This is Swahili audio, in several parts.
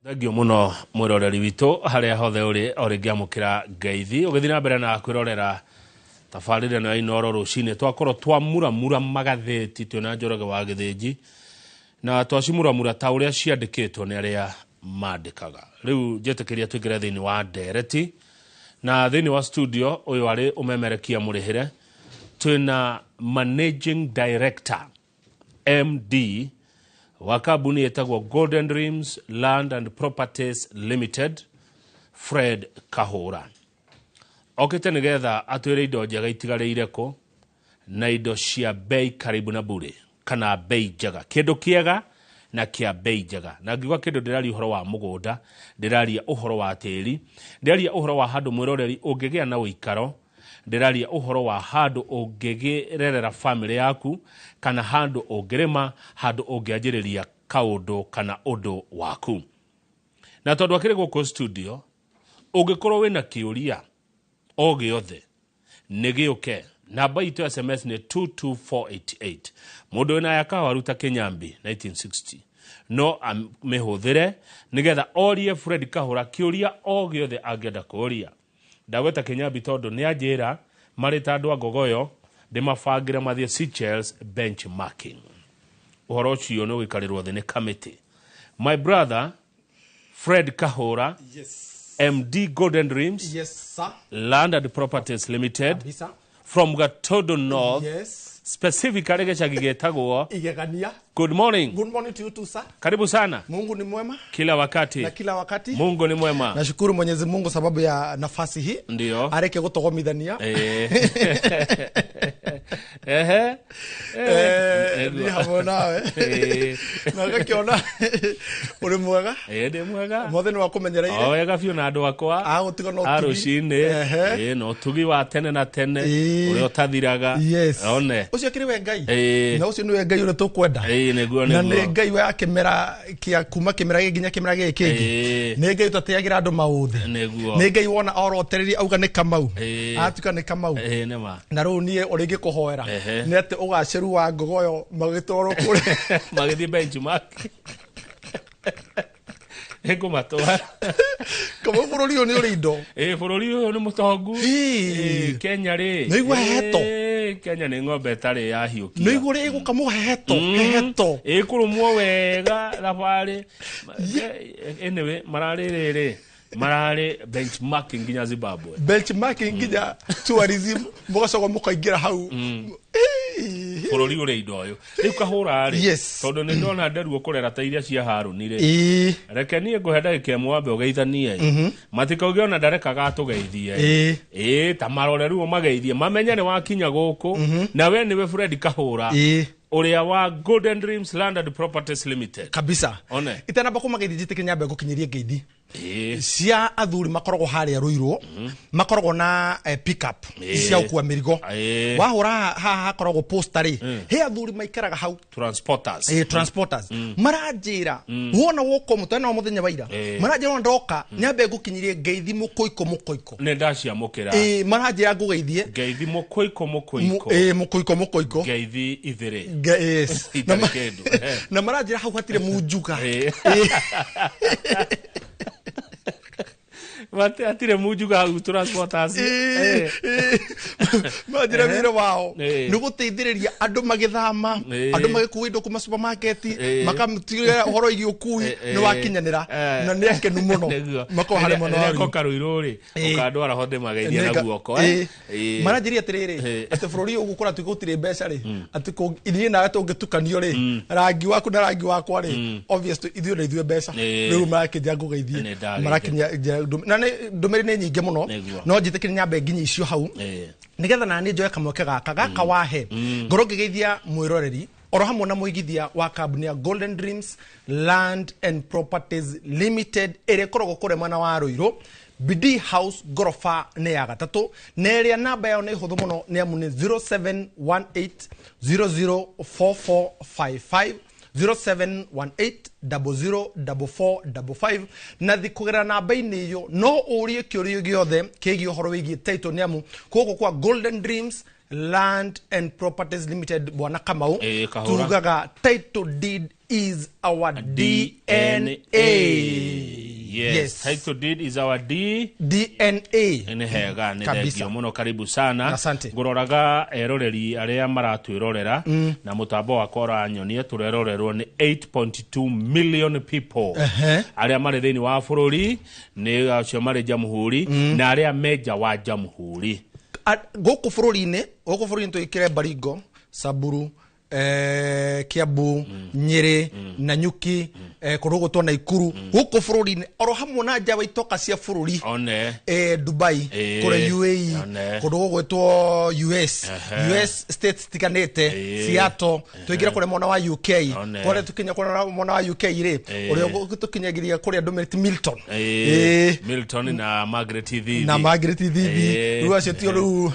Thengio muno mwiroreri witu haria hothe uri oringiamukira ngeithi ugithina mbere na kwirorera tabarire na inoro rucini twakorwo twamuramura magatheti twina Njoroge wa Githinji na twacimuramura ta uria ciandikitwo ni aria mandikaga. Riu njetikiria twingire thiini wa ndereti na thiini wa studio uyu ari umemerekia murihire twina managing director MD wa kambuni yetagwo Golden Dreams Land and Properties Limited, Fred Kahura. Okite nigetha atwire indo njega itigarire ko na indo cia bei karibu na bure kana bei njega, kindu kiega na kia bei njega. Na ngiuga kindu ndirari uhoro wa mugunda, ndiraria uhoro wa tiri, ndiraria uhoro wa handu mwiroreri ungigia na uikaro, ndiraria uhoro wa handu ungigirerera family yaku kana handu ungirima, handu ungianjiriria kaundu kana undu waku. Na tondu akiri guku studio ungikorwo wina kiuria o giothe nigiuke namba itu SMS ni 22488 mundu wina yakawaruta Kinyambi 1960 no mihuthire nigetha orie Fred Kahura kiuria o giothe angienda kuria. Ndagweta Kinyambi tondu ni anjira marita andu agogoyo ndimabangire mathie Seychelles benchmarking. Uhoro ucio no wikarirwo thini committee. My brother Fred Kahura, yes, MD Golden Dreams, yes sir, Land and Properties Limited, Abisa, from Gatodo North, yes, specifically gechagi getagwo Igegania. Good morning. Good morning to you too sir. Karibu sana. Mungu ni mwema Kila wakati. na kila wakati. Mungu ni mwema. Nashukuru Mwenyezi Mungu sababu ya nafasi hii. Ndio. Areke gutogomithania. Ni hamwe nawe. Na gakiona uri mwega. Ndi mwega. Mutheni wa kumenyereire. Wega biu na andu akwa. Agutiga no tugi. Arucini. No tugi wa tene na tene. Uri utathiraga. Yes. One. Ucio kiri we Ngai. Na ucio ni we Ngai uri tukwenda. Niguo na nä Ngai wa kimera kia kuma kimera ginya kimera gä kingi nä Ngai tutateagira andu mauthe nä Ngai wona orotereri auga nä Kamau atuka nä Kamau na rå niä å rä ngä kå hoera nä atä å gaceru wa ngogoyo magätwarwo kå rä magäthiä benchmark ego matwara kama bå rå nä å rä indo bå rå ri å nä må tongu Kenya rä nä igua heto Kenya nä ng'ombe tarä ya hiukia nä igå rä gå kamå heto heto kå rå muo wega thabarä anyway mararä rä mararä benchmarking nginya Zimbabwe benchmarking nginya tourism må gacogwo må kaingä ra hau bururi uri indo uyu riu Kahura ri tondu ni ndona nderuo kurera ta iria cia Haruni ri reke nie nguhe ndagika imwe wambe ugeithanie matikauge ona ndarekaga tugeithie ta marore ruo mageithie mamenye ni wakinya guku na we niwe Fred Kahura uria wa Golden Dreams Land and Properties Limited kabisa one itana bako mageithie jitike nyambe gukinyirie ngeithi cia athuri makoragwo haria ruirwo makoragwo na pick up cia ukua mirigo wahura haha hakoragwo postari he athuri maikaraga hau transporters maranjira wona woko mutana wa muthenya waira maranjira ndoka nyambe gukinyirie ngeithi mukoiko ne ndacia mukira maranjira ngugeithie ngeithi mukoiko mukoiko ngeithi ithire na maranjira hau hatire munjuga Wate atire mujuga hau transporters majira wira wao ni guteithiriria andu magithama andu magikuwa indo kuma supermarket makamutigira horo igi ukui ni wakinyanira na ni akenu muno mako hare muno ko karuiro ri ukandwara hothe mageithia na guoko maranjiri atiriri ati bururi ugukora tukutire mbeca ri ati ko ithie nawe tungitukanio ri rangi waku na rangi wakwa ri obviously ithio na ithio mbeca riu marakija ngugeithie marakinya na ndumiri ni nyinge muno no njitikire nyambe nginya icio hau nigetha na ni njoe kamweke gaka wahe ngoro ngigeithia mwiroreri oro hamwe na muigithia wa kambuni ya Golden Dreams Land and Properties Limited ere korogwo kure mwana wa Ruiru BD House gorofa ne ya gatatu neria namba yao ne huthu muno ne amu ne 0718 004455 0718004455 na thikugera namba ini yo no urie kiurio giothe kegi horo wigi title niamu koko kwa Golden Dreams Land and Properties Limited bwana Kamau tugaga title deed is our DNA. Yes. Title deed is our DNA. Ene hega ne thegio muno karibu sana. Asante. Ngororaga eroreri aria maratwirorera na mutambo wa kora nyonie turerorerwo ni 8.2 million people. Aria mari thini wa bururi ni acio mari jamhuri na aria meja wa jamhuri. Goko bururi-ini tuikire Baringo, Samburu, Kiambu, Nyeri, Nanyuki, Korogotwa na Ikuru. Goko bururi-ini oro hamwe na nja wa itoka cia bururi. Dubai, kore UAE, korogotwa US states tikanete, Seattle, tuigira kore mona wa UK, kore tukinya kore mona wa UK ire, ore tukinyagiria kore Dominic Milton. Milton na Margaret Thithi. Ruwa cio ru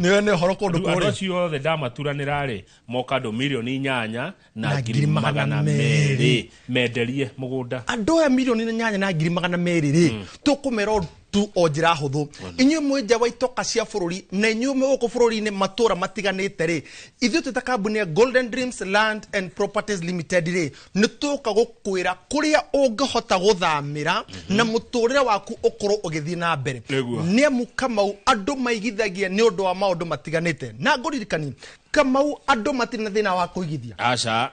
ne horoko ndo kore. Cio the dama turanirare mokado milioni 8 na 200,000 menderie mugunda. Andu ya milioni 8 na 200,000 tukumero tu ojira huthu inyu mweja wa itoka cia bururi na inyu mwoko bururi-ini matura matiganite ri ithu tuta kambuni ya Golden Dreams Land and Properties Limited ri nituka gukwira kuria ungihota guthamira na muturire waku ukorwo ugithii na mbere ni amu Kamau andu maigithagia ni undu wa maundu matiganite na nguririkani Kamau andu matina thina wa kuigithia aca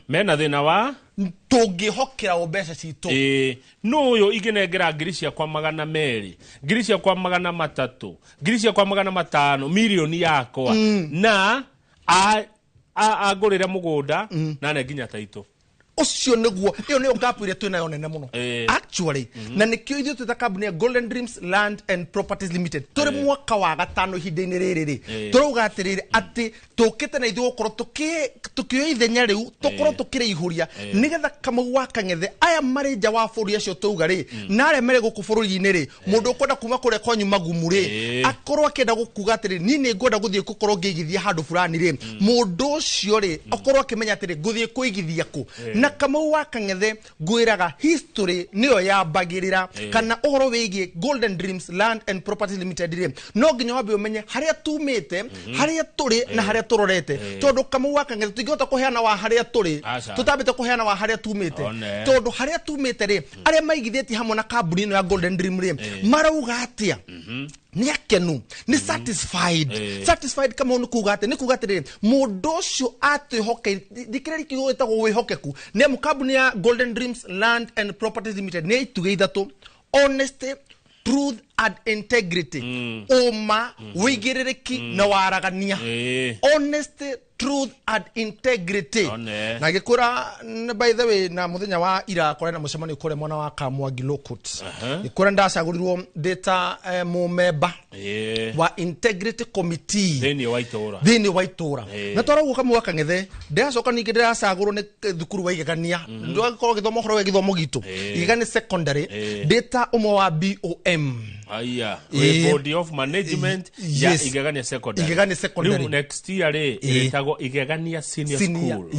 mena thina wa tungihokera obesa cito no yo iginengera ngirisia kwa 200 ngirisia kwa 300 ngirisia kwa 500 milioni yakwa na agurira mugunda na ne nginya taito ucio niguo iyo ni gap ire twina yo nene muno actually na nikio ithu tuta kambuni ya Golden Dreams Land and Properties Limited turi mwaka wa gatano hinde-ini riri turuga atiriri ati tukite na ithu gukorwo tukio ithenya riu tukorwo tukire ihuria nigetha Kamau wa Kang'ethe aya mari nja wa bururi acio tuga ri na aria mere guku bururi-ini ri mundu ukwenda kuma kure kwanyu magumu ri akorwo akenda gukuga atiri ni ngwenda guthie gukorwo ngigithia handu fulani ri mundu ucio ri akorwo akimenya atiri guthie kuigithia ku na Kamau wa Kang'ethe gwiraga history niyo yambagirira kana uhoro wigie Golden Dreams Land and Properties Limited ri no nginya wabe umenye haria tumite haria turi na haria turorete tondu Kamau wa Kang'ethe tingihota kuheana wa haria turi tutambite kuheana wa haria tumite tondu haria tumite ri aria maigitheti hamwe na kambuni no ya Golden Dream ri marauga atia ni akenu ni satisfied kama unu kugate ni kugate ri mundu ucio atwihoke dikireri kigwita gwihokeku ni mukambuni ya Golden Dreams Land and Properties Limited ni ituge ithatu: honesty, truth and integrity. Oma wigirereki na waragania. Honesty, truth and integrity. Na gikura by the way na muthenya wa ira kore na mucemani kore mwana wa Kamwangi Lokut ikora ndacagurirwo data mumemba wa integrity committee thini wa itura na twaraguo Kamau wa Kang'ethe ndacoka ningi ndacagurwo ni thukuru wa igegania ndo akorwo githomo horo wa githomo gitu igegania secondary data umwe wa BOM body of management ya igegania secondary next year itago igegania senior school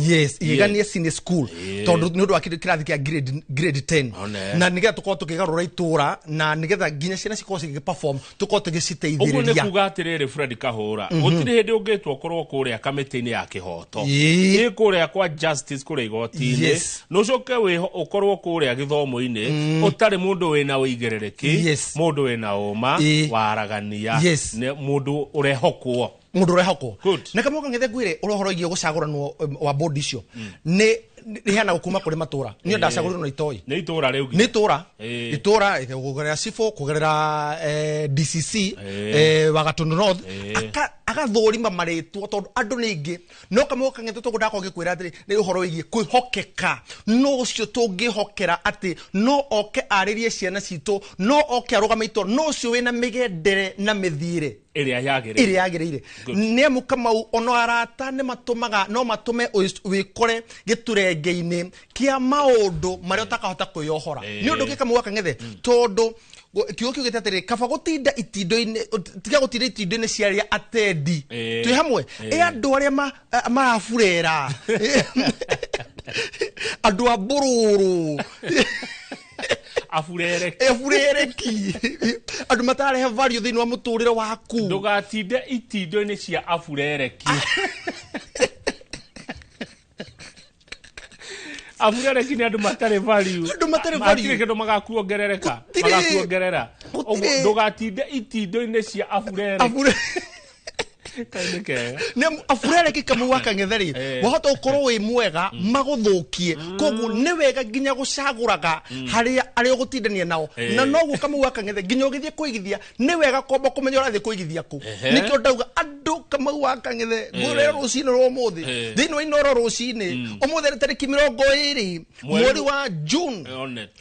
igegania senior school tondu ni undu wa kirathi kia grade 10 na nigetha tukorwo tukigarura itura na nigetha nginya ciana cikorwo cigiperform tukorwo tugiciteithiriria uguo ni kuga atiriri Fred Kahura gutiri hindi ungitwo korwo kuria kamiti-ini ya kihoto ni kuria kwa justice kuria igoti-ini no coke we ukorwo kuria githomo-ini utari mundu wina uigerereki mundu wina uma waragania ne mundu urehokwo na Kamau wa Kang'ethe gwire urohoro igie gucaguranwo wa board icio ni hana gukuma kuri matura ni ndacagurirwo no itoi ni itura riu ni itura kugerera Sifo kugerera DCC wa Gatundu North agathorima maritwo tondu andu ningi no Kamau wa Kang'ethe tugundako gikwira atiri ni uhoro wigie kwihokeka no ucio tungihokera ati no oke aririe ciana citu no oke arugama ito no ucio wina migendere na mithire iria yagirire ni amu Kamau ono arata ni matumaga no matume wikore giturenge-ini kia maundu maria utakahota kwiyohora ni undu ki Kamau wa Kang'ethe tondu kiugo kiu gitatiri kaba gutinda itindo-ini tiga gutinda itindo-ini ciaria atendi twi hamwe andu aria marafurera andu a bururu afurereki andu matarehe value thini wa muturire waku ndugatinde itindo-ini cia afurereki Afurere kini andu matare value. Andu matare value. Matire kendo magakuongerereka. Magakuongerera. Ndogatinde itindo-ine cia afurere. Ne afurere kikamu waka ngetheri wahota ukorwo wi mwega maguthukie koguo ni wega ginya gucaguraga hari ugutindania nao na noguo kamu waka ngethe ginya ugithie kuigithia ni wega komba kumenya urathie kuigithia ku nikio ndauga andu kamu waka ngethe ngure rucini rwo muthi thini wa inoro rucini umuthi tariki 20 mweri wa June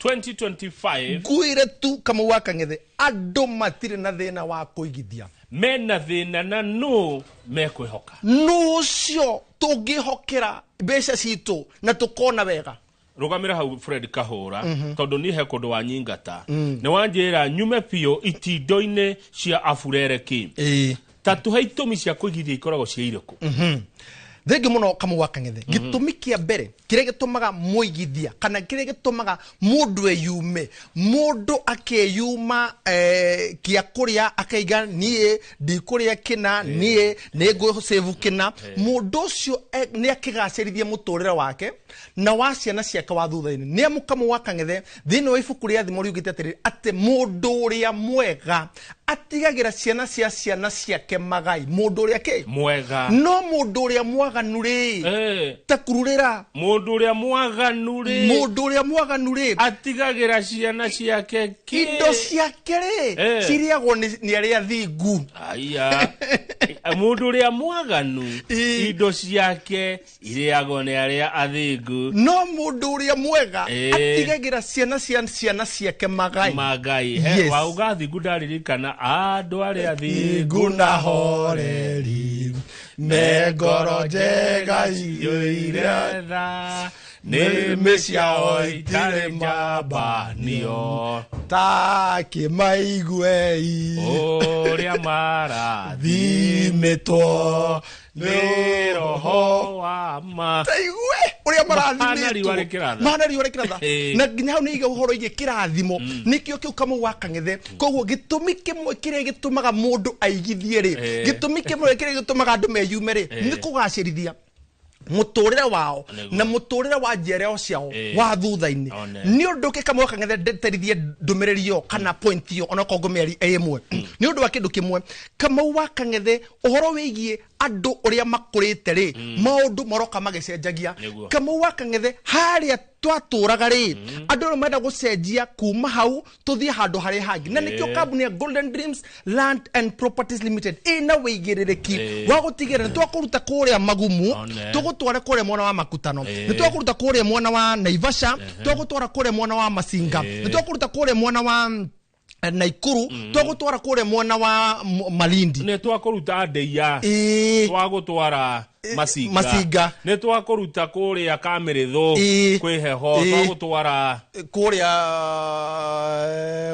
2025 nguire tu kamu waka ngethe andu matire na thina wa kuigithia mena thina na no mekwihoka no cio tungihokera mbeca citu na tukona wega rugamira hau Fred Kahura tondu ni he kundu wa nyingata ni wanjira nyume pio itindo-ine cia afurere ki tatu haitumi cia kuigithia ikoragwo cia iriku Thegi muno kamu waka ng'ethe gitumi kia mbere kire gitumaga muigithia kana kire gitumaga mundu eyume mundu akeyuma kia kuria akaiga nie ndi kuria kina nie nego save kina mundu ucio ni akigacerithia muturira wake na waciana ciake wa thutha-ini ni amukamu waka ng'ethe thini wa ibuku ria thimo riugite atiri ati mundu uria mwega atigagira ciana ciake magai mundu uria ke mwega no mundu uria mwaganuri takururira mundu uria mwaganuri atigagira ciana ciake indo ciake ri ciriagwo ni aria thingu aya mundu uria mwaganu indo ciake iriagwo ni aria athingu no mundu uria mwega atigagira ciana ciake magai wa ugathingu ndaririkana andu aria thingu na horeri megoro njega cioire tha nĩmĩ ciao itarĩ njambanio ta kĩmaiguei ũrĩa marathimĩtwo nĩ roho wa ma taigue ũrĩa marathimĩtwo mana riũa rĩkĩratha na nginya hau nĩ iga ũhoro igie kĩrathimo nĩkĩo kĩu kamu waka ng'ethe koguo gĩtũmi kĩmwe kĩrĩa gĩtũmaga mũndũ aigithie rĩ gĩtũmi kĩmwe kĩrĩa gĩtũmaga andũ meyume rĩ nĩ kũgacĩrithia muturira wao na muturira wa njereo ciao wa thutha-ini ni undu kikamu waka ng'ethe ndeterithie ndumirerio kana point yo ona kongomeri emwe ni undu wa kindu kimwe kamu waka ng'ethe uhoro wigie andu uria makurite ri maundu maroka magicenjagia kamu waka ng'ethe haria twaturaga ri andu menda gucenjia kuma hau tuthie handu hari hangi na nikio kambuni ya Golden Dreams Land and Properties Limited ina wigiririki wa gutigirira twakuruta kuria magumu tugutwara kuria mwana wa makutano nitwakuruta kuria mwana wa Naivasha twagutwara kuria mwana wa Masinga nitwakuruta kuria mwana wa Naikuru twagutwara kuria mwana wa Malindi nitwakuruta Ndeia twagutwara Masinga nitwakuruta kuria Kameretho kwiheho twagutwara kuria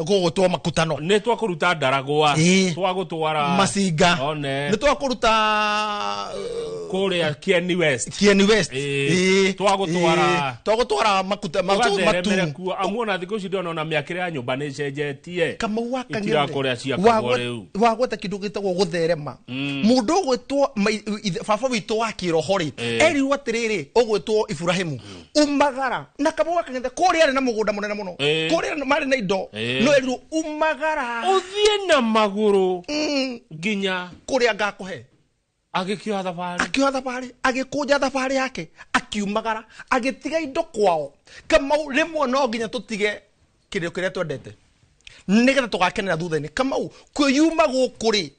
gugutwa makutano nitwakuruta Ndaragwa twagutwara Masinga nitwakuruta kuria Kieni West twagutwara makuta matu amwona thiku cio ndona miakire ya nyumba ni cenjetie kamu waka ng'ethe wagweta kindu gitagwo gutherema mundu ugwitwo baba witu wa kirohori erirwo atiriri ugwitwo Ibrahimu umagara na kamu waka ng'ethe kuria ari na mugunda munene muno kuria mari na indo no erirwo umagara uthie na maguru nginya kuria ngakuhe agikioha thabari agikuja thabari yake akiumagara agitiga indo kwao kama rimwe no nginya tutige kirio kiria twendete nigetha tugakenera thutha-ini kama kwiyuma gukuri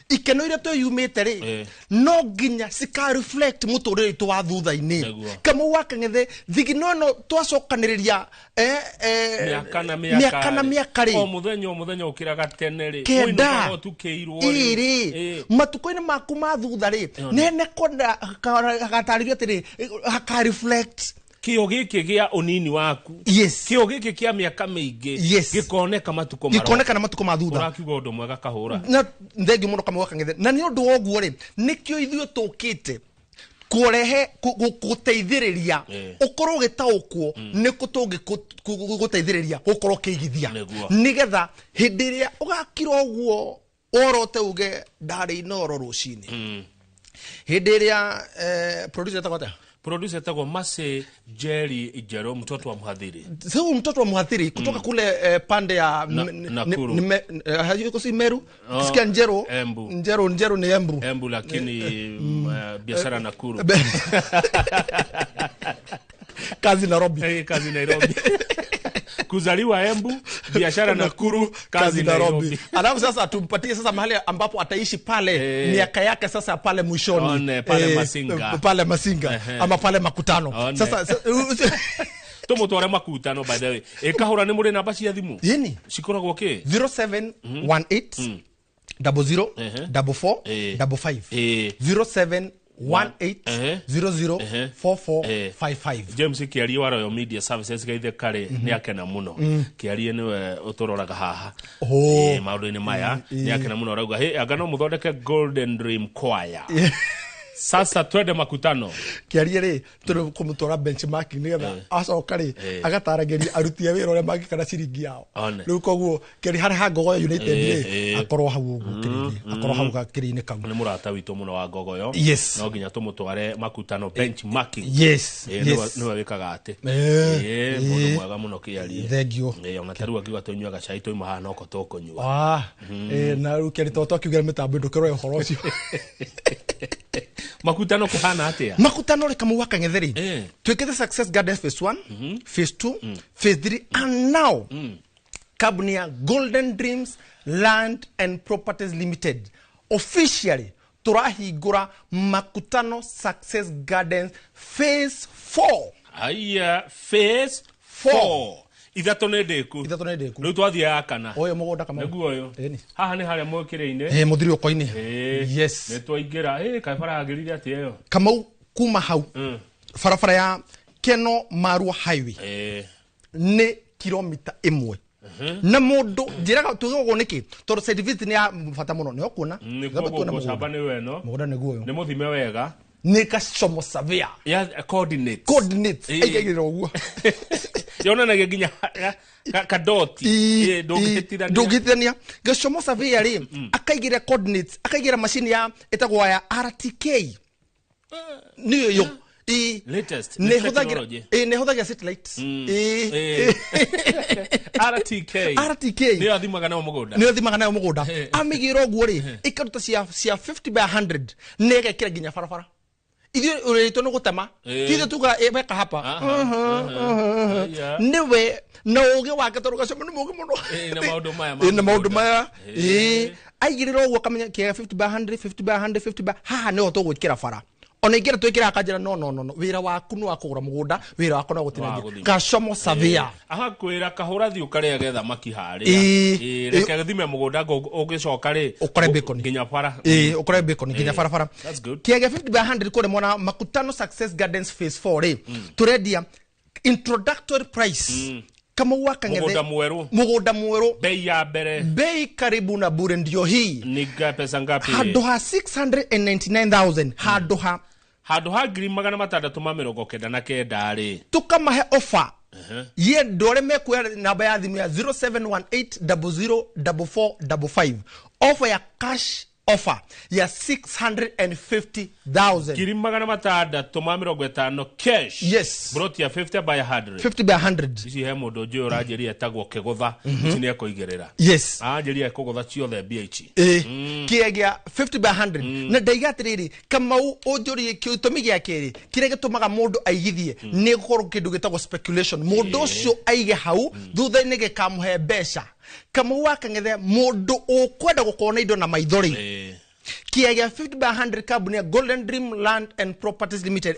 ikeno iria twiyumite ri no nginya cika reflect muturire tu wa thutha-ini kama waka ng'ethe thigino no twacokaniriria miaka na miaka ri o muthenya ukiraga tene ri kenda tukiirwo ri matuko-ini maku ma thutha ri nene konda gatarithio atiri haka reflect kio giki gia unini waku kio giki kia miaka mingi gikoneka matuko ma thutha urakiuga undu mwega Kahura na thengi muno kama waka ng'ethe na ni undu woguo ri nikio ithuĩ tukite kurehe guteithiriria ukorwo gitaukwo niko tungi guteithiriria gukorwo kiigithia nigetha hindi iria ugakira uguo orote uge ndari inoro rucini hindi iria producer takota producer tago Mase Jerry Ijero, mtoto wa mhadhiri. Sio mtoto wa mhadhiri kutoka kule pande ya Nakuru. Hayuko si Meru. Kisikia Njero. Njero ni Embu. Embu lakini biashara Nakuru. Kazi Nairobi. Kazi Nairobi. Kuzaliwa Embu, biashara Nakuru, kazi Nairobi. Alafu sasa tumpatie sasa mahali ambapo ataishi pale miaka yake sasa pale mwishoni. Pale Masinga. Pale Masinga ama pale Makutano. Sasa tumutware Makutano by the way. Ekahura ni muri namba cia thimu. Yini? Cikoragwo ke? 0718 00 44 55 0718004455. James Kiarie wa Royal Media Services gaithe kare ni akena muno. Kiarie niwe utororaga haha. Maundu ni maya ni akena muno rauga agano muthondeke Golden Dream Choir. Sasa twende Makutano. Kiarie ri turi kumutora benchmarking nigetha acoka ri agatarageria aruti wira ore magi kana ciringi yao. Riu koguo keri hari ha Ngogoyo United ri akorwo hau ugukirini akorwo hau gakirine kamu. Ni murata witu muno wa Ngogoyo. Yes. No ginya tumutware Makutano benchmarking. Yes. Niwe wikaga ati. Mundu mwaga muno Kiarie. Thank you. Ona taru akiwa tunyuaga cai toima hana oko tokonyua. Na ru keri toto akiugira mitambo ndukiro uhoro ucio. Makutano kuhana atia? Makutano le kamu waka ngetheri. Twekete Success Gardens phase 1, phase 2, phase 3 and now Kabnia Golden Dreams Land and Properties Limited officially turahigura Makutano Success Gardens phase 4. Aya phase 4. Ithato nedeku. Riu twathia kana. Oyo mugonda kama. Neguo oyo. Haha ni haria mwikire-ine. Muthiri uko-ini. Yes. Ne twaingira kabara agirire ati eyo. Kama kuma hau. Farafara ya Keno Marua Highway. Ni kilomita 1. Na mundu njiraga tugogo niki tondu side visit ni ya fata muno ni okuona. Ni kugo shamba ni we no. Mugonda neguo oyo. Ni muthime wega. Ni kashomo savia. Ya coordinates. Coordinates. Aigira uguo. Yona na ginya kadoti ndugithania gashomo savia ri akaigira coordinates akaigira machine ya etagwa ya RTK niyo yo latest technology ne hothagira satellite RTK ni athimaga nayo mugunda amigira uguo ri ikaruta cia 50 by 100 nega kira ginya farafara Idio ureito no gutema tithe tuga ebeka hapa niwe no uge wake toruga cemo ni muge muno na maundu maya aigiriro uguo kamenya kia 50 by 100 50 by 100 50 by haha ne oto gwikira fara ona ingira twikira akajira no wira waku no akugura mugunda wira wako no gutinagia gashomo savia aha kwira kahura thiu kare getha makihari reke githime mugunda ugicoka ri ukore bacon ginya fara ukore bacon ginya fara kiage 50 by 100 kore mona Makutano Success Gardens phase 4 ri turedia introductory price kama waka ngeze mugunda mweru bei ya mbere bei karibu na bure ndio hii ni pesa ngapi hado ha 699,000 hado ha green magana matandatu ma 99 ri tukamahe offer ye dore mekuya namba ya thimu ya 0718004455 offer ya cash offer ya 650,000 kiri magana matandatu ma 50 cash. Yes, brought ya 50 by 100 50 by 100 ici he mundu njo rajeria tagwo kigutha ici ni ekoigerera. Yes, ajeria kugutha ciothe BH kiagia 50 by 100 na ndaigatiriri kama ujuri kiutumi gia kiri kire gitumaga mundu aigithie ni gukoro kindu gitagwo speculation mundu ucio aige hau thutha ni gikamuhe besha kama waka ngethe mundu ukwenda gukona indo na maithori kiagia 50 by 100 kabuni ya Golden Dream Land and Properties Limited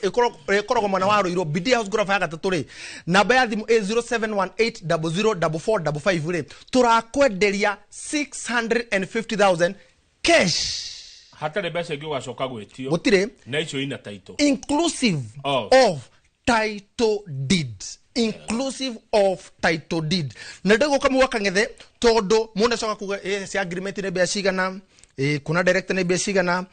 ekorogo mwana wa Roiro BD House Grove ya gatatu ri namba ya thimu 0718004455 ri turakwenderia 650,000 cash hatari besha gigacoka gwetio gutire na icio ina title inclusive of title deeds na ndego kama waka ngethe todo muna soka kuga si agreement ne bia cigana kuna direct ne bia cigana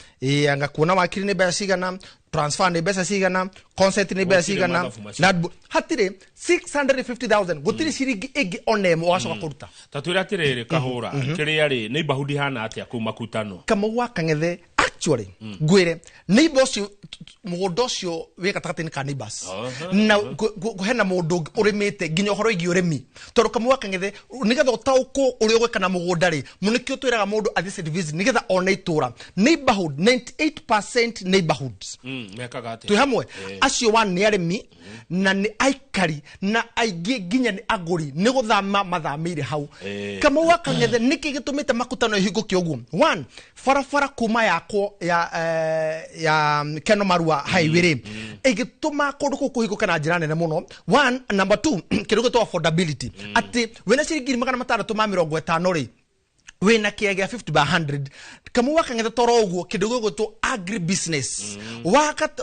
anga kuna wakiri ne bia cigana transfer ne bia cigana consent ne bia cigana na hatire 650,000 gutiri ciringi igi onemo wacoka kuruta tatwira atiriri kahura kiri ari ni bahudi hana atia ku Makutano kama waka ngethe actually gwire neighbor cio mugondo cio we gatagati ni ka neighbors na hena mundu urimite ginya horo igi urimi toro kamwa kangethe nigetha utauko uri ogwe kana mugunda ri munikio twiraga mundu at this division nigetha ona itura neighborhood 98% neighborhoods tu hamwe acio one ni arimi na ni aikari na aigi ginya ni aguri ni guthama mathamire hau kamwa kangethe niki gitumite makutano hinguki oguo one farafara kuma yako ya Keno Marua highway igituma kundu kukuhiko na njira nene muno one number two kirugo to affordability ati wena ciringi 650 ri wena kiega 50 by 100 kamu wakangethe toro uguo kidugo gwetu agri business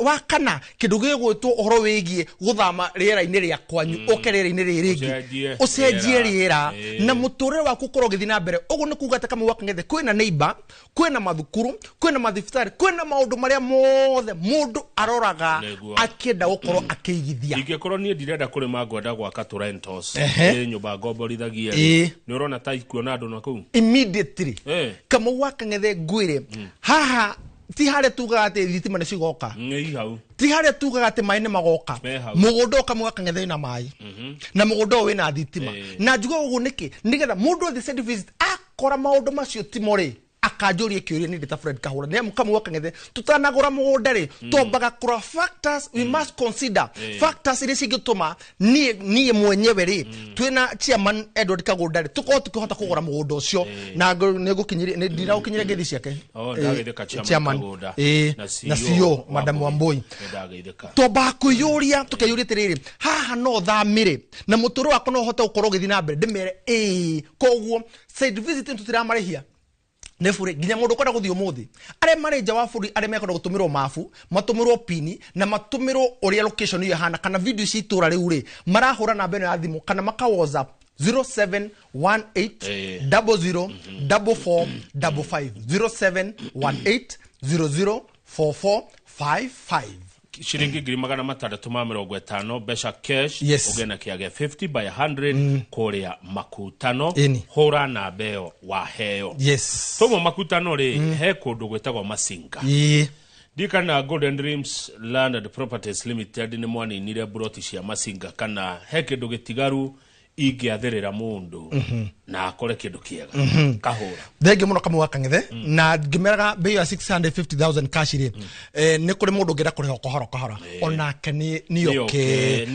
wakana kidugo gwetu ohoro wegie guthama riera-ini ria kwanyu okerera-ini ririgi ucenjie riera na muturire waku korwo githina mbere uguo ni kuga kamu wakangethe kwina neighbor kwina mathukuru kwina mathibitari kwina maundu maria mothe mundu aroraga akienda gukorwo akiigithia ingĩkorwo niĩ ndirenda kũrĩma ngwenda gwaka tũrentos nyũmba ngomborithagia nĩ ũrona ta ikuona andũ na kũu immediately kama wakangethe ngwire haha ti hare tuga ati thitima ni cigoka ti hare tuga ati mai ni magoka mugundo kama wakangethe na mai na mugundo we na thitima na njugo ugu niki nigetha mundu the service akora maundu macio timore akajuria kiuria ni Dr. Fred Kahura ne kama wakangethe tutanagura mugunda ri tombaga kura factors we must consider factors iria cingituma ni mwenyewe ri twina chairman Edward Kagunda ri tukihota kugura mugunda ucio na nigukinyire ndira ukinyire ngethi ciake chairman na CEO Madam Wambui tomba kuyuria tukayuria tiriri haha no thamire na muturo wako no hota ukorwo githina mbere ndimere koguo side visit tutiramarehia nefure ginya mundu kwenda guthio muthi are manager wa furi are mekwenda gutumirwo mafu matumirwo pini na matumirwo uria location iyo hana kana video ci itura riu ri marahura na mbere ya thimu kana maka WhatsApp 0718004455 0718004455 shiringi ngiri 650 besha cash ugena kiage 50 by 100 korea makutano hura na beo wa heo tomo makutano ri he kundu gwetagwo Masinga dikana Golden Dreams Land and Properties Limited ni mwani nire broti cia Masinga kana he kindu gitigaru ingiatherera mundu na akore kindu kiega kahura thenge muno kama wakangethe na ngimeraga bei ya 650,000 cash ri ni kuri mundu ngira kuri kohora ona kani ni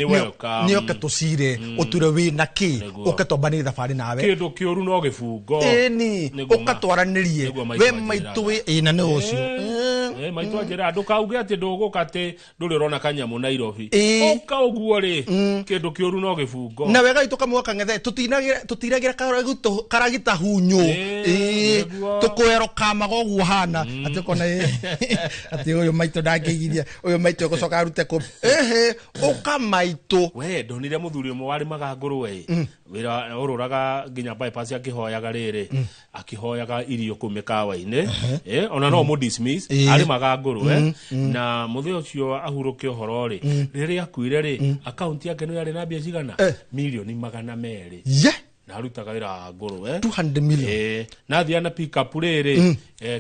welcome tusire uture wi na ki ukatombani thafari nawe kindu kiuru no gibungo ni ukatwaranirie we maitu wi na ne ucio maitu ajira ndukauge ati nduguka ati nduri rona kanyamu Nairobi uka uguo ri kindu kiuru no gibungo na wega itu kama wakangethe tutiragira karagita hunyu tukwero kama gogu hana ati kona ati uyu maitu ndangigithia uyu maitu gucoka arute ko ukamaito we ndonire muthuri umwe wari maganguru we wira ururaga ginya bypass akihoyaga riri akihoyaga irio kumikawa-ini ona no mu dismiss ari maganguru na muthio cio ahuruke uhoro ri riri akuire ri account yake no yari na mbia cigana milioni 200 na arutaga wira nguru 200 million na thia na pick up riri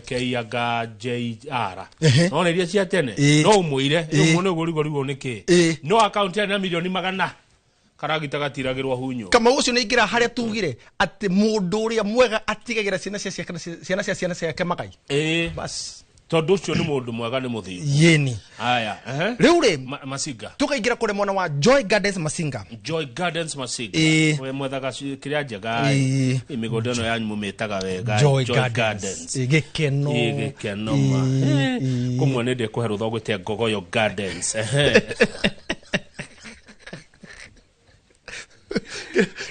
keiaga JR no iria cia tene no umuire umone gurigorigo niki no account ya na milioni 200 karagita gatiragirwa hunyo kama ucio ni ingira haria tugire ati mundu uria mwega atigagira ciana cia magai bas tondu ucio ni mundu mwega ni muthi yeni haya riu ri Masinga tukaigira kure mwana wa Joy Gardens Masinga we mwethaga kiria njega imigondo no yanyu mumetaga wega Joy Gardens igikeno kumwe ni de kuhe rutho gwite Ngogoyo Gardens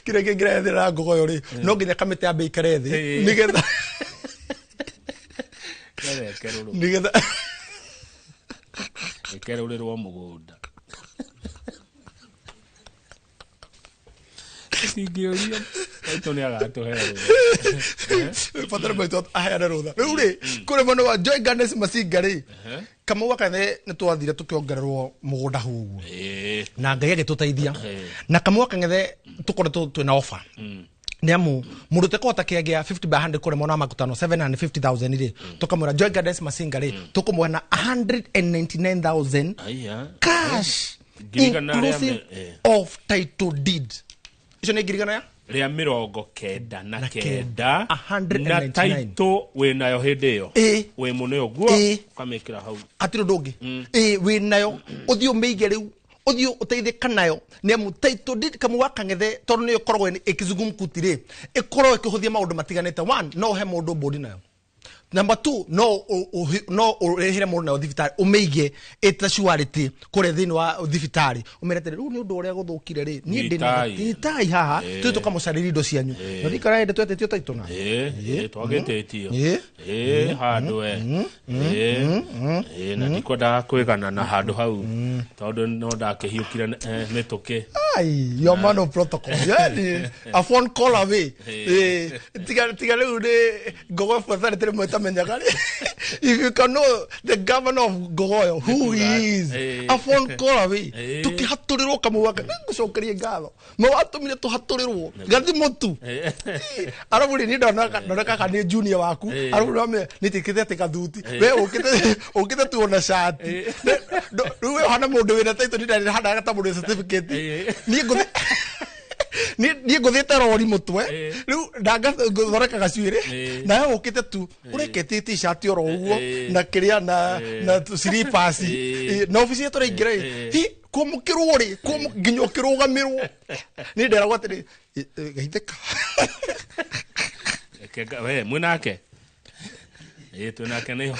kire ngira thira Ngogoyo ri no nginya kamite ambe ikare thi nigetha nigetha ikerurerwo mugunda sigioria eto ni agatuhera fatara baito ahera rutha riu ri kure mwana wa Joy Gardens Masinga ri kama wakange ni twathire tukiongererwo mugunda hugu na ngai agituteithia na kama wakange tukore twina offer Niamu mundu tekota kiagia 50 by 100 kore mona makutano 750,000 ire tukamura Joy Gardens Masinga re tukumwana 199,000 cash inclusive of title deed. Ico ni girigana ya ria 99 na taito we nayo hindio we muno guo kamekira hau atiro ndungi we nayo uthio meige riu uthio uteithika nayo niamu taito deed kamu wakangethe tondu ni ukoragwo ikizugumkutire ikorwo ikihuthia maundu matiganite. One, no he mundu bodi nayo. Number 2, no urehere mundu nayo thibitari umeige etasuarity kure thini wa thibitari umeretere ru ni undu uria guthukire ri ni ndina titai haha tutuka mucariri indo cianyu no dikara ende twetetio taitona twagetetio handu na ndikwenda kwigana na handu hau tondu no ndakihiukire mituke your man of protocol yani a phone call away tiga ru ni gogo father tere metamenyagari. If you can know the governor of Gogoyo who he is, a phone call away tukihaturirwo kamuwaka ngucokerie ngatho mawatumire tuhaturirwo gathi mutu araburi ni ndonaka kana junior waku araburi ni tikithete kathuti we ukite tuona shati ruwe hana mundu wina taito ni ndari hana gata mundu certificate ni nguthite rori mutwe riu ndanga thoreka gacuire na ukite tu urekete t-shirt oro uguo na kiria na slippers na ofisi yetu ringira hi kumukirwo ri nginya kirugamirwo ni ndera gwatiri geitheka we munake tunake niho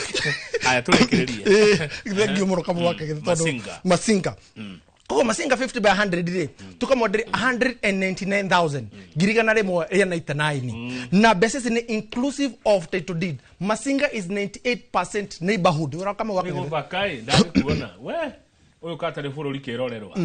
aya turekererie ngi muroka mwake tondu Masinga Koko Masinga 50 by 100 dire tukamodere 199,000 girigana remo ya 99 na basis ni inclusive of title deed. Masinga is 98% neighborhood ura kama wake vakai ndakuona we uyu katare fururi kirorerwa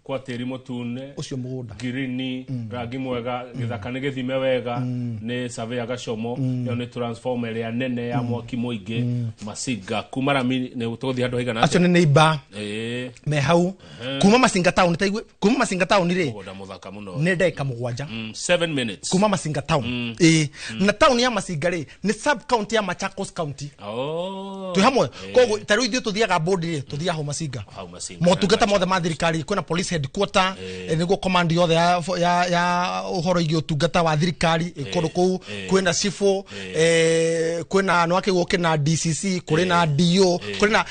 kwa tiri mutune ucio mugunda girini rangi mwega githakane githime wega ni save ya gashomo yo ni transformer ya nene ya mwaki muingi Masinga kumarami ne utothi handu higana acio ni neighbor me hau kuma Masinga town taigwe kuma Masinga town ri ngoda muthaka muno ne ndeka mugwanja 7 minutes kuma Masinga town na town ya Masinga ri ni sub county ya Machakos county tu hamwe kogo taru ithio tuthiaga board ri tuthia ho Masinga motungata mothe ma thirikari kuna police headquarter nigo command yothe ya uhoro igi utungata wa thirikari ikondo ku kwena cifo kwena no akiguke na DCC kuri na DO kuri na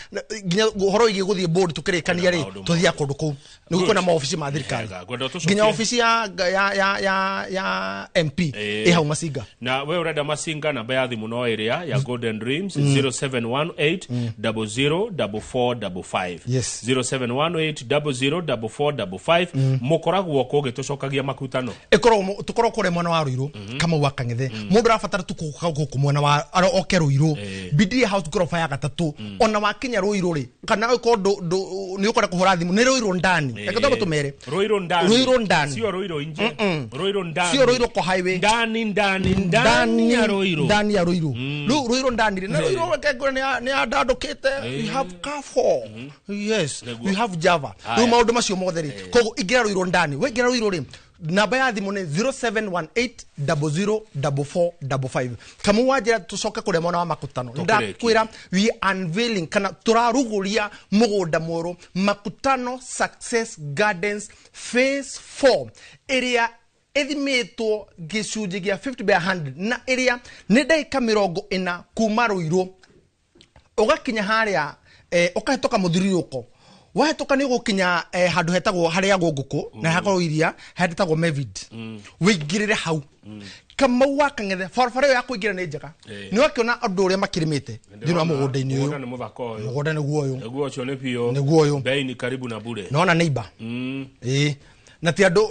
ginya uhoro igi guthie board tukirikania ri tuthia kondo ku nigo kwena ma office ma thirikari ginya office ya MP hau Masinga na we urenda Masinga namba ya thimu no area ya Golden Dreams 0718 004455 yes 0718 004455 mukoragwo ko gitucokagia makutano tukoro kore mwana wa Ruiru kama wakangithe mundu rafatara tukuka kumwana wa oke Ruiru bidii house gorofa ya gatatu ona wakinya Ruiru ri kana ko ni ukora kuhura thimu ni Ruiru ndani ekatoba tumere Ruiru ndani sio Ruiru nje Ruiru ndani sio Ruiru kwa highway ndani ya Ruiru Ruiru ndani na Ruiru kego ni adadokete we have Carrefour yes we have Java no maundu macio motheri kogo igira Ruiru ndani we igira Ruiru ri namba ya thimu ni 0718004455 kama wajira tucoka kure mwana wa makutano ndakwira we unveiling kana turaruguria mugunda moro Makutano Success Gardens phase 4 area ethimetwo gicunji gia 50 by 100 na area ni ndaika 40 kuma Ruiru ugakinya haria ukahetoka muthiriuko wahetoka ni gukinya handu hetagwo haria gunguku na hakorwo iria hetagwo Mevid wigirire hau kama wakang'ethe farfare ya kuigira ni njega ni wakiona andu uria makirimite thini wa mugunda-ini uyu mugunda niguo uyu niguo cio ni pio niguo uyu bei ni karibu na bure naona neighbor na ti andu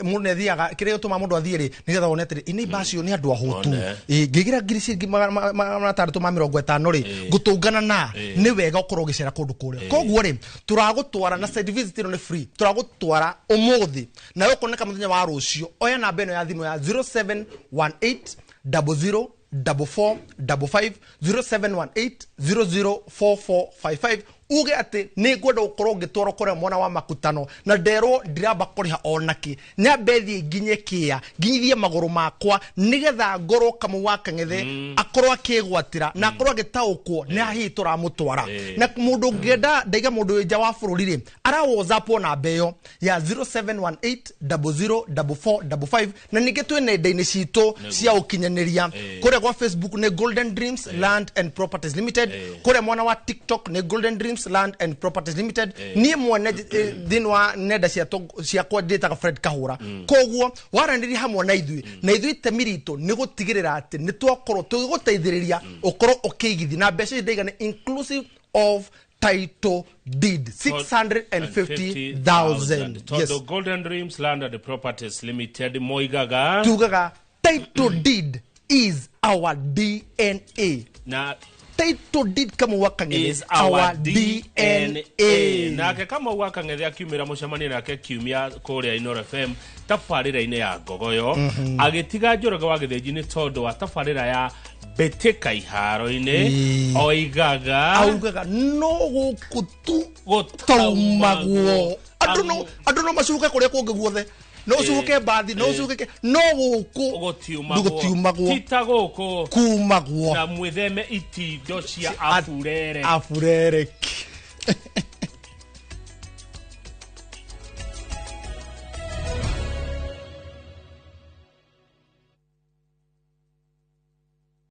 mundu nethiaga kire utuma mundu athiire nigetha wonetire neighbor cio ni andu ahutu ngigira ngirisi mataratu ma 50 ri gutungana na ni wega ukorwo gicera kundu kuria koguo ri turagutwara na side visit no ni free turagutwara umuthi na yo koneka muthenya wa rucio oya namba eno ya thimu ya 0718004455 0718004455 uge ati ni ngwenda gukorwo ngitwaro kore mwana wa makutano na ndero ndiramba kuriha onaki nya bethi nginye kia nginyithie maguru makwa nigetha ngoro kamu wa Kang'ethe akorwo akigwatira na akorwo agitaukwo ni ahi turamutwara na mundu ngenda ndaiga mundu nja wa bururi ri ara WhatsApp na beyo ya 0718004455 na ninge twene nda-ini citu cia ukinyaniria kure kwa Facebook ne Golden Dreams Land and Properties Limited kure mwana wa TikTok ne Golden Dreams Land and Properties Limited ni mwene dinwa nenda cia kwa data Fred Kahura koguo warandiri hamwe na ithui temirito ni gutigirira ati ni twakorwo tuguteithiriria ukorwo ukigithi na mbeca ndeigane inclusive of title deed 650,000. Yes. The Golden Dreams Land and Properties Limited moigaga tugaga title deed is our DNA. Na title deed kama Wakang'ethe is our DNA. Nake kama Wakang'ethe akiumira mucemania nake kiumia kuria Inoro FM tafarira-ini ya Ngogoyo agitiga Njoroge wa Githinji tondu wa tafarira ya betika iharo-ini augaga no gukutu gutaumagwo andu no macuke kuria kungi guothe no ucuke bathi no ucuke no guku gutiumagwo tita guku kumagwo na mwitheme itindo cia afurereki